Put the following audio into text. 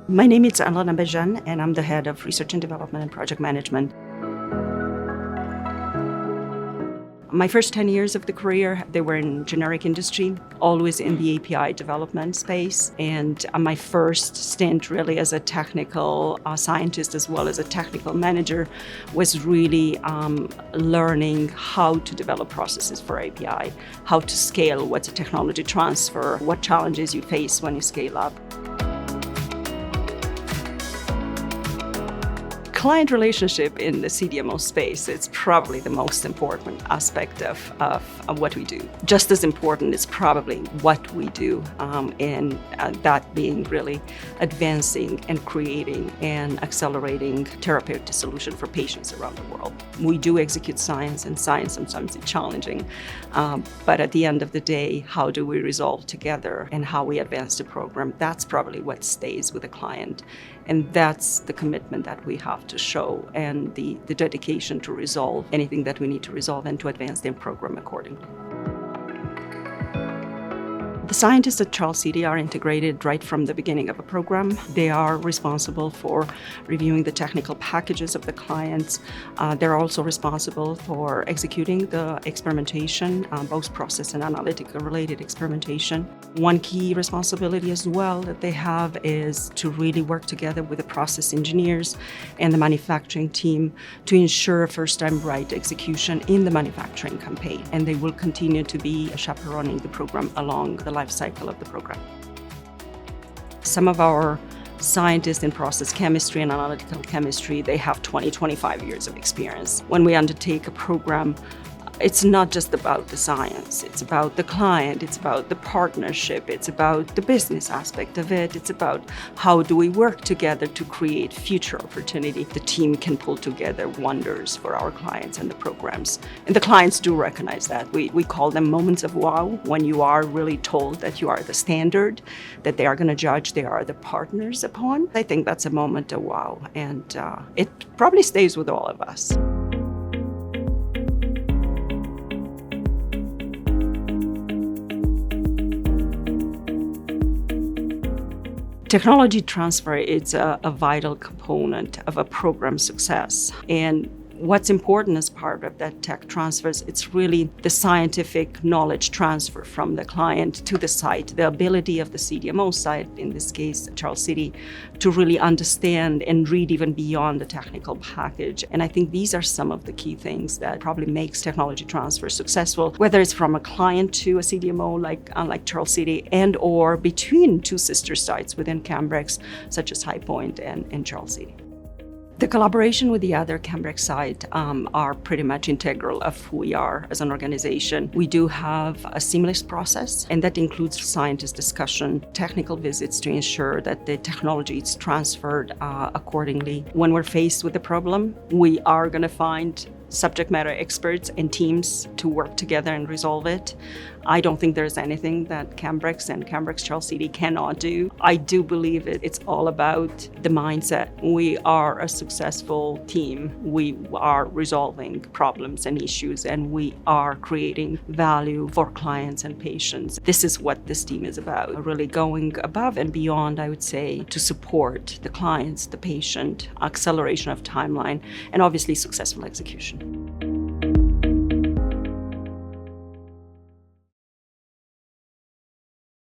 My name is Alana Bejan, and I'm the head of research and development and project management. My first 10 years of the career, they were in generic industry, always in the API development space. And my first stint really as a technical scientist as well as a technical manager was really learning how to develop processes for API, how to scale, what's a technology transfer, what challenges you face when you scale up. Client relationship in the CDMO space is probably the most important aspect of what we do. Just as important is probably what we do, and that being really advancing and creating and accelerating therapeutic solution for patients around the world. We do execute science, and science sometimes is challenging, but at the end of the day, how do we resolve together and how we advance the program? That's probably what stays with the client. And that's the commitment that we have to show and the dedication to resolve anything that we need to resolve and to advance the program accordingly. The scientists at Charles City are integrated right from the beginning of a program. They are responsible for reviewing the technical packages of the clients. They're also responsible for executing the experimentation, both process and analytical related experimentation. One key responsibility as well that they have is to really work together with the process engineers and the manufacturing team to ensure first-time right execution in the manufacturing campaign. And they will continue to be chaperoning the program along the life cycle of the program. Some of our scientists in process chemistry and analytical chemistry, they have 25 years of experience. When we undertake a program, it's not just about the science, it's about the client, it's about the partnership, it's about the business aspect of it, it's about how do we work together to create future opportunity. The team can pull together wonders for our clients and the programs. And the clients do recognize that. We call them moments of wow, when you are really told that you are the standard, that they are going to judge, they are the partners upon. I think that's a moment of wow, and it probably stays with all of us. Technology transfer is a vital component of a program success. And what's important as part of that tech transfers, it's really the scientific knowledge transfer from the client to the site, the ability of the CDMO site, in this case, Charles City, to really understand and read even beyond the technical package. And I think these are some of the key things that probably makes technology transfer successful, whether it's from a client to a CDMO like Charles City and or between two sister sites within Cambrex, such as High Point and Charles City. The collaboration with the other Cambrex site are pretty much integral of who we are as an organization. We do have a seamless process, and that includes scientist discussion, technical visits to ensure that the technology is transferred accordingly. When we're faced with a problem, we are going to find subject matter experts and teams to work together and resolve it. I don't think there's anything that Cambrex and Cambrex Charles City cannot do. I do believe it's all about the mindset. We are a successful team. We are resolving problems and issues, and we are creating value for clients and patients. This is what this team is about, really going above and beyond, I would say, to support the clients, the patient, acceleration of timeline, and obviously successful execution.